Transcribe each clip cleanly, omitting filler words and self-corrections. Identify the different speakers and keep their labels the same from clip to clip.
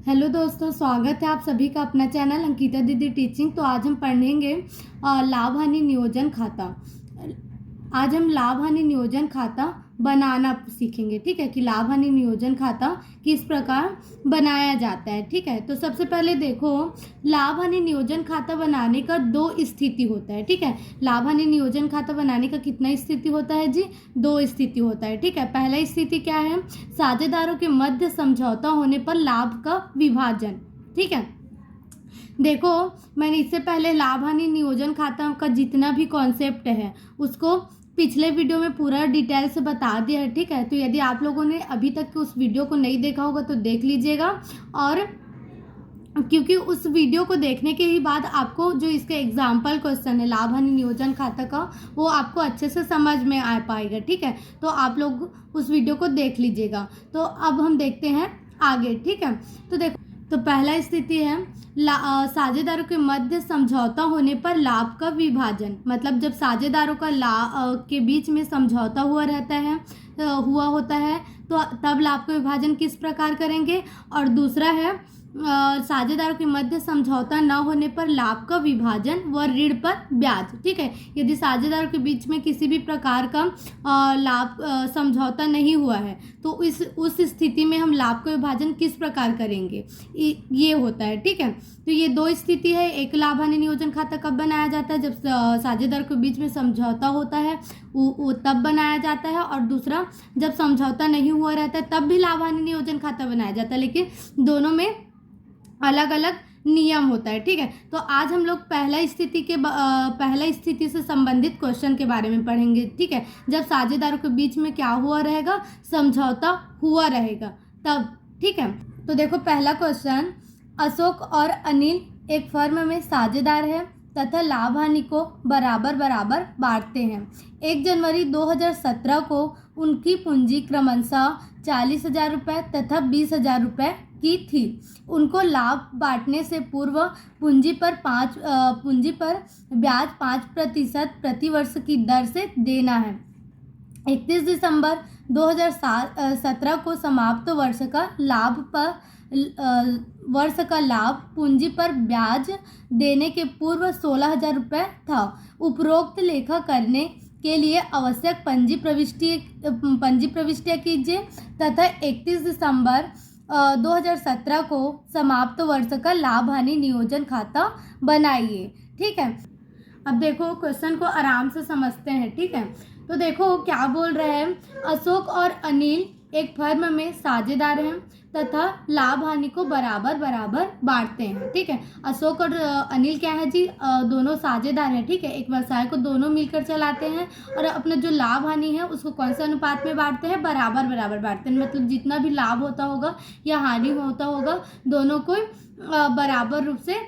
Speaker 1: Hello दोस्तों, स्वागत है आप सभी का अपना चैनल अंकिता दीदी टीचिंग। तो आज हम पढ़ेंगे लाभ हानि नियोजन खाता। आज हम लाभ हानि नियोजन खाता बनाना सीखेंगे। ठीक है, कि लाभ हानि नियोजन खाता किस प्रकार बनाया जाता है। ठीक है, तो सबसे पहले देखो, लाभ हानि नियोजन खाता बनाने का दो स्थिति होता है। ठीक है, लाभ हानि नियोजन खाता बनाने का कितना स्थिति होता है जी? दो स्थिति होता है। ठीक है, पहला स्थिति क्या है? साझेदारों के मध्य समझौता होने पर लाभ का विभाजन। ठीक है, देखो, मैंने इससे पहले लाभ हानि नियोजन खाता का जितना भी कॉन्सेप्ट है उसको पिछले वीडियो में पूरा डिटेल से बता दिया है। ठीक है, तो यदि आप लोगों ने अभी तक उस वीडियो को नहीं देखा होगा तो देख लीजिएगा। और क्योंकि उस वीडियो को देखने के ही बाद आपको जो इसका एग्जाम्पल क्वेश्चन है लाभ हानि नियोजन खाता का, वो आपको अच्छे से समझ में आ पाएगा। ठीक है, तो आप लोग उस वीडियो को देख लीजिएगा। तो अब हम देखते हैं आगे। ठीक है, तो देखो, तो पहला स्थिति है साझेदारों के मध्य समझौता होने पर लाभ का विभाजन। मतलब जब साझेदारों का के बीच में समझौता हुआ रहता है, हुआ होता है, तो तब लाभ का विभाजन किस प्रकार करेंगे। और दूसरा है साझेदारों के मध्य समझौता न होने पर लाभ का विभाजन व ऋण पर ब्याज। ठीक है, यदि साझेदारों के बीच में किसी भी प्रकार का लाभ समझौता नहीं हुआ है तो उस स्थिति में हम लाभ का विभाजन किस प्रकार करेंगे, ये होता है। ठीक है, तो ये दो स्थिति है। एक लाभ हानि नियोजन खाता कब बनाया जाता है? जब साझेदारों के बीच में समझौता होता है, वो तब बनाया जाता है। और दूसरा, जब समझौता नहीं हुआ रहता है तब भी लाभ हानि नियोजन खाता बनाया जाता है, लेकिन दोनों में अलग अलग नियम होता है। ठीक है, तो आज हम लोग पहला स्थिति से संबंधित क्वेश्चन के बारे में पढ़ेंगे। ठीक है, जब साझेदारों के बीच में क्या हुआ रहेगा? समझौता हुआ रहेगा तब। ठीक है, तो देखो पहला क्वेश्चन, अशोक और अनिल एक फर्म में साझेदार है तथा लाभ हानि को बराबर बराबर बांटते हैं। 1 जनवरी 2017 को उनकी पूंजी क्रमशः 40,000 रुपये तथा 20,000 रुपये की थी। उनको लाभ बांटने से पूर्व पूंजी पर ब्याज 5% प्रति वर्ष की दर से देना है। 31 दिसंबर 2017 को समाप्त वर्ष का लाभ पूंजी पर ब्याज देने के पूर्व 16,000 रुपये था। उपरोक्त लेखा करने के लिए आवश्यक पंजी प्रविष्टियाँ कीजिए तथा 31 दिसंबर 2017 को समाप्त वर्ष का लाभ हानि नियोजन खाता बनाइए। ठीक है, अब देखो क्वेश्चन को आराम से समझते हैं। ठीक है, तो देखो क्या बोल रहे हैं, अशोक और अनिल एक फर्म में साझेदार हैं तथा लाभ हानि को बराबर बराबर बांटते हैं। ठीक है, अशोक और अनिल क्या है जी? दोनों साझेदार हैं। ठीक है, एक व्यवसाय को दोनों मिलकर चलाते हैं और अपना जो लाभ हानि है उसको कौन से अनुपात में बांटते हैं? बराबर बराबर बांटते हैं। मतलब जितना भी लाभ होता होगा या हानि होता होगा, दोनों को बराबर रूप से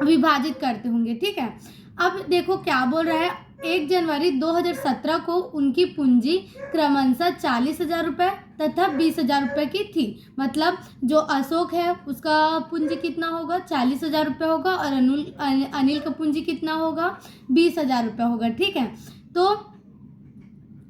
Speaker 1: विभाजित करते होंगे। ठीक है, अब देखो क्या बोल रहा है, 1 जनवरी 2017 को उनकी पूंजी क्रमशः 40,000 रुपये तथा 20,000 रुपये की थी। मतलब जो अशोक है उसका पूंजी कितना होगा? 40,000 रुपये होगा। और अनिल का पूंजी कितना होगा? 20,000 रुपये होगा। ठीक है, तो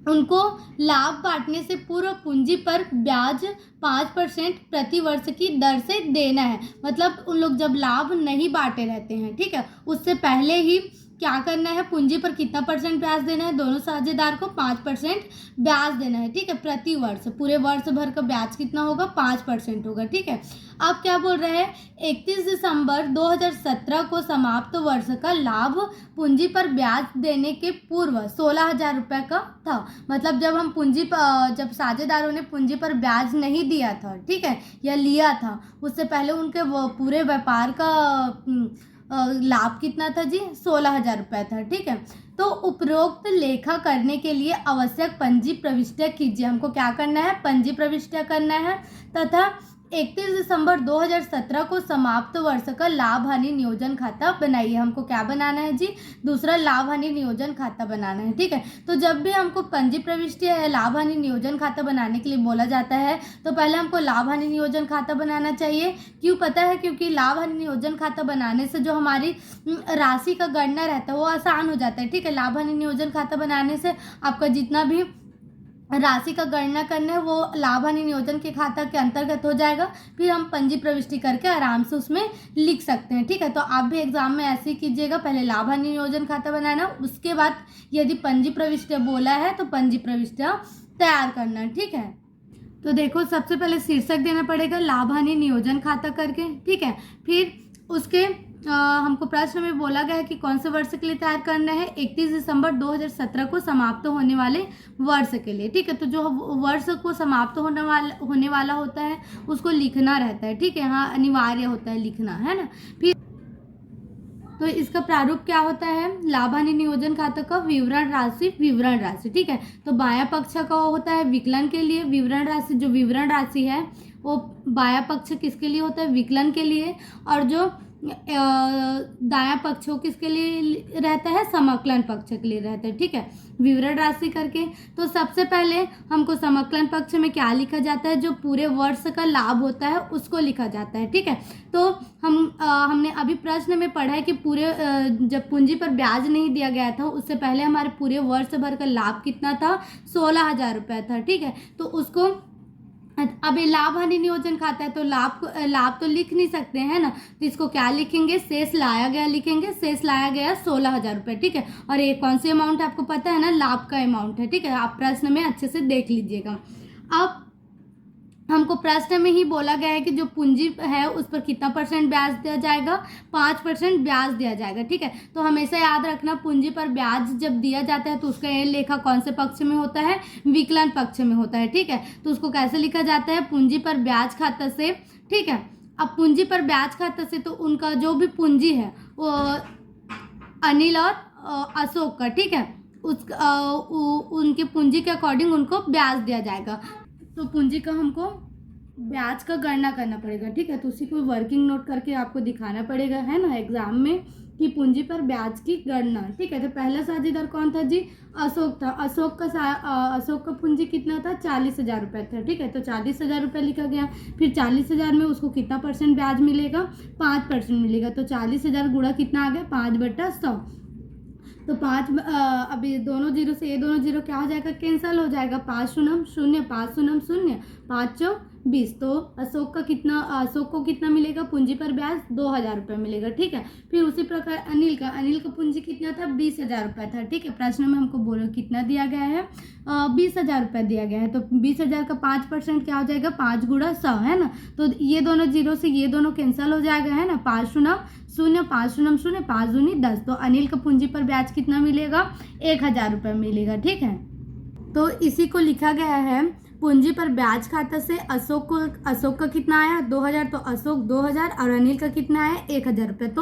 Speaker 1: उनको लाभ बांटने से पूर्व पूंजी पर ब्याज 5% प्रति वर्ष की दर से देना है। मतलब उन लोग जब लाभ नहीं बांटे रहते हैं, ठीक है, उससे पहले ही क्या करना है? पूंजी पर कितना परसेंट ब्याज देना है? दोनों साझेदार को 5% ब्याज देना है। ठीक है, प्रति वर्ष, पूरे वर्ष भर का ब्याज कितना होगा? 5% होगा। ठीक है, अब क्या बोल रहे हैं, 31 दिसंबर 2017 को समाप्त वर्ष का लाभ पूंजी पर ब्याज देने के पूर्व 16,000 रुपये का था। मतलब जब साझेदारों ने पूंजी पर ब्याज नहीं दिया था, ठीक है, या लिया था, उससे पहले उनके पूरे व्यापार का लाभ कितना था जी? 16,000 रुपये था। ठीक है, तो उपरोक्त लेखा करने के लिए आवश्यक पंजी प्रविष्टियाँ कीजिए। हमको क्या करना है? पंजी प्रविष्टियाँ करना है तथा 31 दिसंबर 2017 को समाप्त वर्ष का लाभ हानि नियोजन खाता बनाइए। हमको क्या बनाना है जी? दूसरा लाभ हानि नियोजन खाता बनाना है। ठीक है, तो जब भी हमको पंजी प्रविष्टि या लाभ हानि नियोजन खाता बनाने के लिए बोला जाता है तो पहले हमको लाभ हानि नियोजन खाता बनाना चाहिए। क्यों पता है? क्योंकि लाभ हानि नियोजन खाता बनाने से जो हमारी राशि का गणना रहता है वो आसान हो जाता है। ठीक है, लाभ हानि नियोजन खाता बनाने से आपका जितना भी राशि का गणना करना है वो लाभ हानि नियोजन के खाता के अंतर्गत हो जाएगा। फिर हम पंजी प्रविष्टि करके आराम से उसमें लिख सकते हैं। ठीक है, तो आप भी एग्जाम में ऐसे ही कीजिएगा, पहले लाभ हानि नियोजन खाता बनाना, उसके बाद यदि पंजी प्रविष्टि बोला है तो पंजी प्रविष्टि तैयार करना। ठीक है, तो देखो सबसे पहले शीर्षक देना पड़ेगा लाभ हानि नियोजन खाता करके। ठीक है, फिर उसके हमको प्रश्न में बोला गया है कि कौन से वर्ष के लिए तैयार करना है, 31 दिसंबर 2017 को समाप्त होने वाले वर्ष के लिए। ठीक है, तो जो वर्ष को समाप्त होने वाला होता है उसको लिखना रहता है। ठीक है, हाँ अनिवार्य होता है लिखना, है ना। फिर तो इसका प्रारूप क्या होता है, लाभ हानि नियोजन खाता का विवरण राशि। ठीक है, तो बाया पक्ष का होता है विकलन के लिए विवरण राशि, जो विवरण राशि है वो बाया पक्ष किसके लिए होता है, विकलन के लिए, और जो दाया पक्ष हो किसके लिए रहता है, समाकलन पक्ष के लिए रहता है। ठीक है, विवरण राशि करके तो सबसे पहले हमको समाकलन पक्ष में क्या लिखा जाता है, जो पूरे वर्ष का लाभ होता है उसको लिखा जाता है। ठीक है, तो हमने अभी प्रश्न में पढ़ा है कि पूरे जब पूंजी पर ब्याज नहीं दिया गया था उससे पहले हमारे पूरे वर्ष भर का लाभ कितना था, 16,000 रुपये था। ठीक है, तो उसको अब ये लाभ हानि नियोजन खाता है तो लाभ तो लिख नहीं सकते हैं ना, तो इसको क्या लिखेंगे, शेष लाया गया लिखेंगे, शेष लाया गया 16,000 रुपये। ठीक है, और ये कौन सी अमाउंट आपको पता है ना, लाभ का अमाउंट है। ठीक है, आप प्रश्न में अच्छे से देख लीजिएगा। अब हमको प्रश्न में ही बोला गया है कि जो पूंजी है उस पर कितना % ब्याज दिया जाएगा, 5% ब्याज दिया जाएगा। ठीक है, तो हमेशा याद रखना पूंजी पर ब्याज जब दिया जाता है तो उसका ये लेखा कौन से पक्ष में होता है, विकलन पक्ष में होता है। ठीक है, तो उसको कैसे लिखा जाता है, पूंजी पर ब्याज खाता से। ठीक है, अब पूंजी पर ब्याज खाता से तो उनका जो भी पूंजी है वो अनिल और अशोक का, ठीक है, उनके पूंजी के अकॉर्डिंग उनको ब्याज दिया जाएगा। तो पूंजी का हमको ब्याज का गणना करना पड़ेगा। ठीक है, तो उसी को वर्किंग नोट करके आपको दिखाना पड़ेगा, है ना, एग्जाम में कि पूंजी पर ब्याज की गणना। ठीक है, तो पहला साझेदार कौन था जी, अशोक था। अशोक का पूंजी कितना था, 40,000 रुपये था। ठीक है, तो 40,000 रुपये लिखा गया। फिर 40,000 में उसको कितना % ब्याज मिलेगा, 5% मिलेगा। तो 40,000 गुणा कितना आ गया, 5/100। तो 5 अभी दोनों जीरो से ये दोनों जीरो क्या हो जाएगा, कैंसिल हो जाएगा। 5 शून्य शून्य, 5 शून्य शून्य, 5 चौ 20। तो अशोक को कितना मिलेगा, पूंजी पर ब्याज 2,000 रुपये मिलेगा। ठीक है, फिर उसी प्रकार अनिल का पूंजी कितना था, 20,000 रुपये था। ठीक है, प्रश्न में हमको बोलो कितना दिया गया है, 20,000 रुपये दिया गया है। तो 20,000 का 5% क्या हो जाएगा, 5 गुणा 100, है ना। तो ये दोनों जीरो से ये दोनों कैंसिल हो जाएगा, है ना। 5 शून्य शून्य, 5 शून्य शून्य, 5 दूनी 10। तो अनिल का पूंजी पर ब्याज कितना मिलेगा, 1,000 रुपये मिलेगा। ठीक है, तो इसी को लिखा गया है पूंजी पर ब्याज खाता से अशोक का कितना आया, 2,000। तो अशोक 2,000 और अनिल का कितना आया, 1,000 रुपये। तो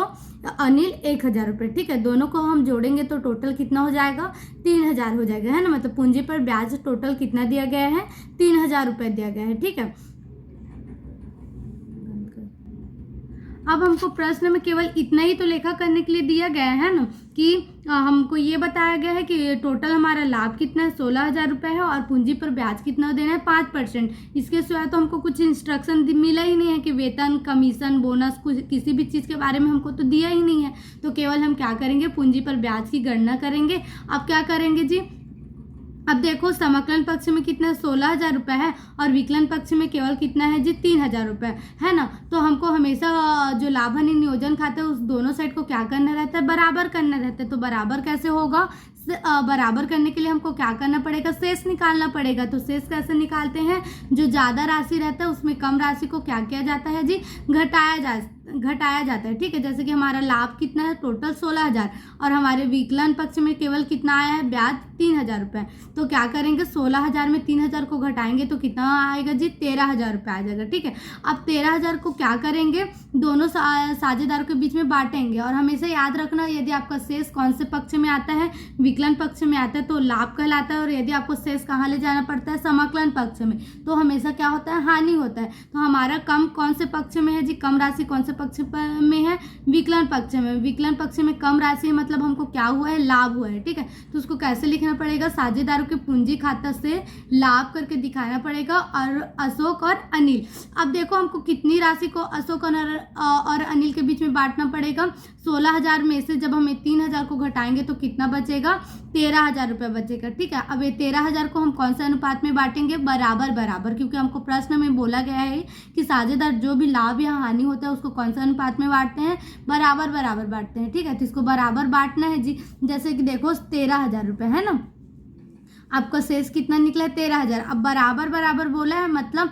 Speaker 1: अनिल 1,000 रुपये। ठीक है, दोनों को हम जोड़ेंगे तो टोटल कितना हो जाएगा, 3,000 हो जाएगा, है ना। मतलब पूंजी पर ब्याज टोटल कितना दिया गया है, 3,000 रुपये दिया गया है। ठीक है, अब हमको प्रश्न में केवल इतना ही तो लेखा करने के लिए दिया गया है ना, कि हमको ये बताया गया है कि टोटल हमारा लाभ कितना है, 16,000 रुपये है, और पूंजी पर ब्याज कितना देना है, 5%। इसके सिवाय तो हमको कुछ इंस्ट्रक्शन मिला ही नहीं है कि वेतन, कमीशन, बोनस, कुछ किसी भी चीज़ के बारे में हमको तो दिया ही नहीं है। तो केवल हम क्या करेंगे, पूंजी पर ब्याज की गणना करेंगे। अब क्या करेंगे जी, अब देखो समाकलन पक्ष में कितना 16,000 रुपये है और विकलन पक्ष में केवल कितना है जी, 3,000 रुपये, है ना। तो हमको हमेशा जो लाभ हानि नियोजन खाता है उस दोनों साइड को क्या करना रहता है, बराबर करना रहता है। तो बराबर कैसे होगा, बराबर करने के लिए हमको क्या करना पड़ेगा, शेष निकालना पड़ेगा। तो शेष कैसे निकालते हैं, जो ज़्यादा राशि रहता है उसमें कम राशि को क्या किया जाता है जी, घटाया जाता है। ठीक है, जैसे कि हमारा लाभ कितना है, टोटल 16,000, और हमारे विकलन पक्ष में केवल कितना आया है, ब्याज 3,000 रुपये। तो क्या करेंगे, 16,000 में 3,000 को घटाएंगे तो कितना आएगा जी, 13,000 रुपये आ जाएगा। ठीक है, अब 13,000 को क्या करेंगे, दोनों साझेदारों के बीच में बांटेंगे। और हमेशा याद रखना, यदि आपका शेष कौन से पक्ष में आता है, विकलन पक्ष में आता है तो लाभ कहलाता है, और यदि आपको शेष कहाँ ले जाना पड़ता है, समाकलन पक्ष में, तो हमेशा क्या होता है, हानि होता है। तो हमारा कम कौन से पक्ष में है जी, कम राशि कौन से पक्ष में है, विकलन पक्ष में। विकलन पक्ष में कम राशि मतलब हमको क्या हुआ है, लाभ हुआ है। ठीक है, तो उसको कैसे लिखना पड़ेगा, साझेदारों के पूंजी खाता से लाभ करके दिखाना पड़ेगा। और अशोक और अनिल, अब देखो हमको कितनी राशि को अशोक और अनिल के बीच में बांटना पड़ेगा, 16,000 में से जब हमें 3,000 को घटाएंगे तो कितना बचेगा, बचेगा 13,000 रुपये बचेगा। ठीक है, अब ये 13,000 को हम कौन से अनुपात में बांटेंगे? बराबर बराबर, क्योंकि हमको प्रश्न में बोला गया है कि साझेदार जो भी लाभ या हानि होता है उसको कौन सा अनुपात में बांटते हैं? बराबर बराबर बांटते हैं। ठीक है, तो इसको बराबर बांटना है जी। जैसे कि देखो 13,000 रुपये है ना, आपका शेष कितना निकला है? 13,000। अब बराबर बराबर बोला है मतलब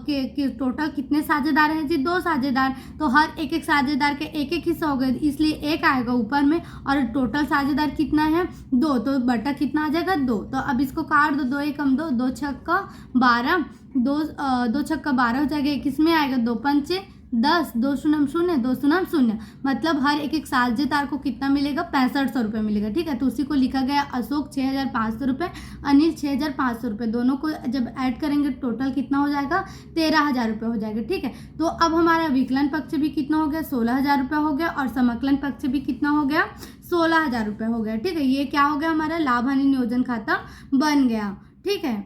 Speaker 1: कि टोटल कितने साझेदार हैं जी? 2 साझेदार, तो हर एक एक साझेदार के एक एक हिस्सा हो गए, इसलिए 1 आएगा ऊपर में, और टोटल साझेदार कितना है? 2, तो बटा कितना आ जाएगा? 2। तो अब इसको काट दो, 2 एकम 2, 2 छक्का 12, 2 छक्का 12 हो जाएगा, किस में आएगा? 2 पंचे 10, 2 शून्य शून्य, 2 शून्य शून्य, मतलब हर एक एक साझेदार को कितना मिलेगा? 6500 रुपये मिलेगा। ठीक है, तो उसी को लिखा गया अशोक 6,500 रुपये, अनिल 6,500 रुपये, दोनों को जब ऐड करेंगे टोटल कितना हो जाएगा? 13,000 रुपये हो जाएगा। ठीक है, तो अब हमारा विकलन पक्ष भी कितना हो गया? 16,000 रुपये हो गया, और समकलन पक्ष भी कितना हो गया? 16,000 रुपये हो गया। ठीक है, ये क्या हो गया? हमारा लाभ हानि नियोजन खाता बन गया। ठीक है,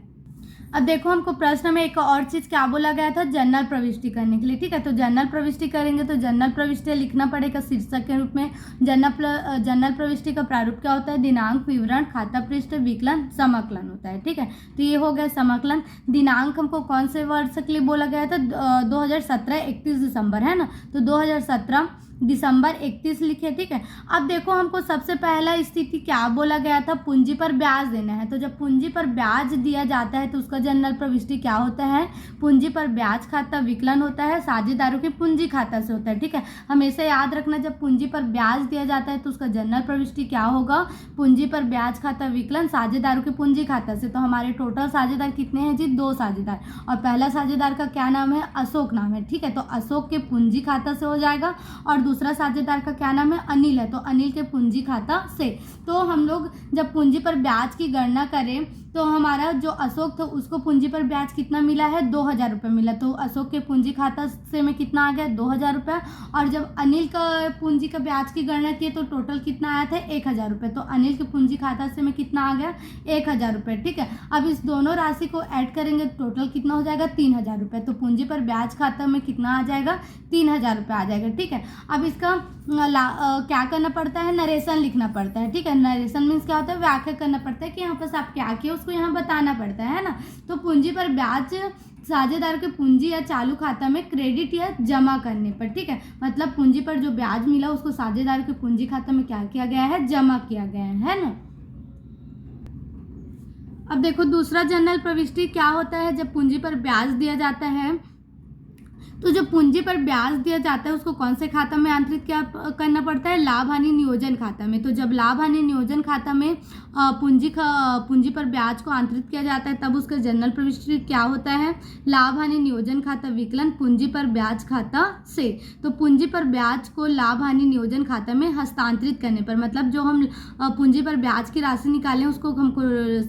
Speaker 1: अब देखो हमको प्रश्न में एक और चीज क्या बोला गया था? जनरल प्रविष्टि करने के लिए। ठीक है, तो जनरल प्रविष्टि करेंगे तो जनरल प्रविष्टि लिखना पड़ेगा शीर्षक के रूप में। जनरल प्रविष्टि का प्रारूप क्या होता है? दिनांक, विवरण, खाता पृष्ठ, विकलन, समकलन होता है। ठीक है, तो ये हो गया समकलन। दिनांक हमको कौन से वर्ष के लिए बोला गया था? 2017 31 दिसंबर है ना, तो 2017 दिसंबर 31 लिखे। ठीक है, अब देखो हमको सबसे पहला स्थिति क्या बोला गया था? पूंजी पर ब्याज देना है। तो जब पूंजी पर ब्याज दिया जाता है तो उसका जनरल प्रविष्टि क्या होता है? पूंजी पर ब्याज खाता विकलन होता है, साझेदारों के पूंजी खाता से होता है। ठीक है, हमेशा याद रखना, जब पूंजी पर ब्याज दिया जाता है तो उसका जनरल प्रविष्टि क्या होगा? पूंजी पर ब्याज खाता विकलन साझेदारों के पूंजी खाता से। तो हमारे टोटल साझेदार कितने हैं जी? 2 साझेदार, और पहला साझेदार का क्या नाम है? अशोक नाम है। ठीक है, तो अशोक के पूंजी खाता से हो जाएगा, और दूसरा साझेदार का क्या नाम है? अनिल है, तो अनिल के पूंजी खाता से। तो हम लोग जब पूंजी पर ब्याज की गणना करें तो हमारा जो अशोक था उसको पूंजी पर ब्याज कितना मिला है? 2,000 रुपये मिला, तो अशोक के पूंजी खाता से में कितना आ गया? 2,000 रुपये। और जब अनिल का पूंजी का ब्याज की गणना की तो टोटल कितना आया था? 1,000 रुपये, तो अनिल के पूंजी खाता से में कितना आ गया? 1,000 रुपये। ठीक है, अब इस दोनों राशि को ऐड करेंगे टोटल कितना हो जाएगा? 3,000 रुपये, तो पूंजी पर ब्याज खाता में कितना आ जाएगा? 3,000 रुपये आ जाएगा। ठीक है, अब इसका क्या करना पड़ता है? नरेशन लिखना पड़ता है। ठीक है, नरेशन मीन्स क्या होता है? व्याख्या करना पड़ता है कि यहाँ पर आप क्या किए उसको यहाँ बताना पड़ता है ना। तो पूंजी पर ब्याज साझेदार के पूंजी या चालू खाता में क्रेडिट या जमा करने पर। ठीक है, मतलब पूंजी पर जो ब्याज मिला उसको साझेदार के पूंजी खाता में क्या किया गया है? जमा किया गया है ना। अब देखो दूसरा जनरल प्रविष्टि क्या होता है? जब पूंजी पर ब्याज दिया जाता है तो जो पूंजी पर ब्याज दिया जाता है उसको कौन से खाता में आंतरिक क्या करना पड़ता है? लाभ हानि नियोजन खाता में। तो जब लाभ हानि नियोजन खाता में पूंजी पर ब्याज को आंतरिक किया जाता है तब उसका जनरल प्रविष्टि क्या होता है? लाभ हानि नियोजन खाता विकलन पूंजी पर ब्याज खाता से। तो पूंजी पर ब्याज को लाभ हानि नियोजन खाता में हस्तांतरित करने पर, मतलब जो हम पूंजी पर ब्याज की राशि निकालें उसको हमको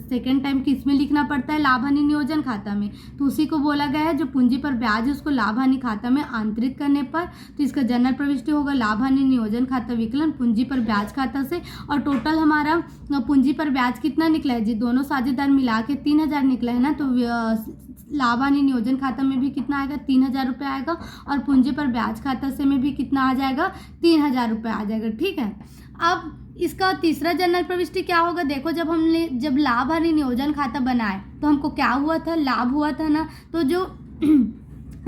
Speaker 1: सेकेंड टाइम किस में लिखना पड़ता है? लाभ हानि नियोजन खाता में। तो उसी को बोला गया है जो पूंजी पर ब्याज है उसको लाभ हानि खाता में आंतरित करने पर, तो इसका जनरल प्रविष्टि होगा लाभ हानि नियोजन खाता विकलन पूंजी पर ब्याज खाता से। और टोटल हमारा पूंजी पर ब्याज कितना निकला है जी? दोनों साझेदार मिला के 3,000 निकला है ना, तो लाभ हानि नियोजन खाता में भी कितना आएगा? 3,000 रुपये आएगा, और पूंजी पर ब्याज खाता से में भी कितना आ जाएगा? 3,000 रुपये आ जाएगा। ठीक है, अब इसका तीसरा जनरल प्रविष्टि क्या होगा? देखो जब लाभ हानि नियोजन खाता बनाए तो हमको क्या हुआ था? लाभ हुआ था ना, तो जो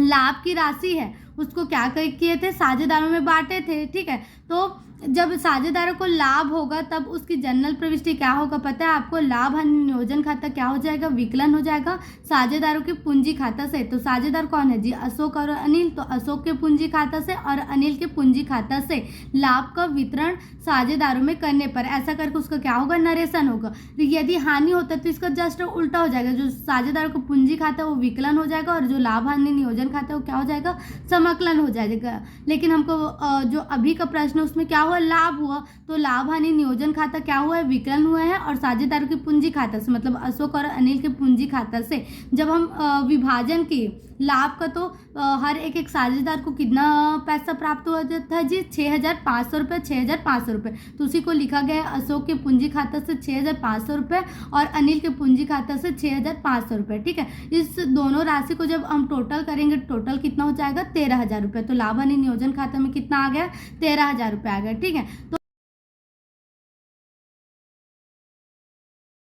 Speaker 1: लाभ की राशि है उसको क्या किए थे? साझेदारों में बांटे थे। ठीक है, तो जब साझेदारों को लाभ होगा तब उसकी जनरल प्रविष्टि क्या होगा पता है आपको? लाभ हानि नियोजन खाता क्या हो जाएगा? विकलन हो जाएगा साझेदारों के पूंजी खाता से। तो साझेदार कौन है जी? अशोक और अनिल, तो अशोक के पूंजी खाता से और अनिल के पूंजी खाता से लाभ का वितरण साझेदारों में करने पर, ऐसा करके उसका क्या होगा? नरेशन होगा। तो यदि हानि होता है तो इसका जस्ट उल्टा हो जाएगा, जो साझेदारों का पूंजी खाता है वो विकलन हो जाएगा और जो लाभ हानि नियोजन खाता है वो क्या हो जाएगा? समकलन हो जाएगा। लेकिन हमको जो अभी का प्रश्न उसमें क्या हुआ? लाभ हुआ, तो लाभ हानि नियोजन खाता क्या हुआ है? विकलन हुआ है, और साझेदारों के पूंजी खाता से, मतलब अशोक और अनिल के पूंजी खाता से जब हम विभाजन किए लाभ का, तो हर एक एक साझेदार को कितना पैसा प्राप्त हुआ था जी? 6,500 रुपये, 6,500 रुपये। तो उसी को लिखा गया है अशोक के पूंजी खाता से 6,500 रुपये और अनिल के पूंजी खाता से 6,500 रुपये। ठीक है, इस दोनों राशि को जब हम टोटल करेंगे टोटल कितना हो जाएगा? 13,000 रुपये। तो लाभ हानि नियोजन खाता में कितना आ गया? 13,000 रुपये आ गया। ठीक है, तो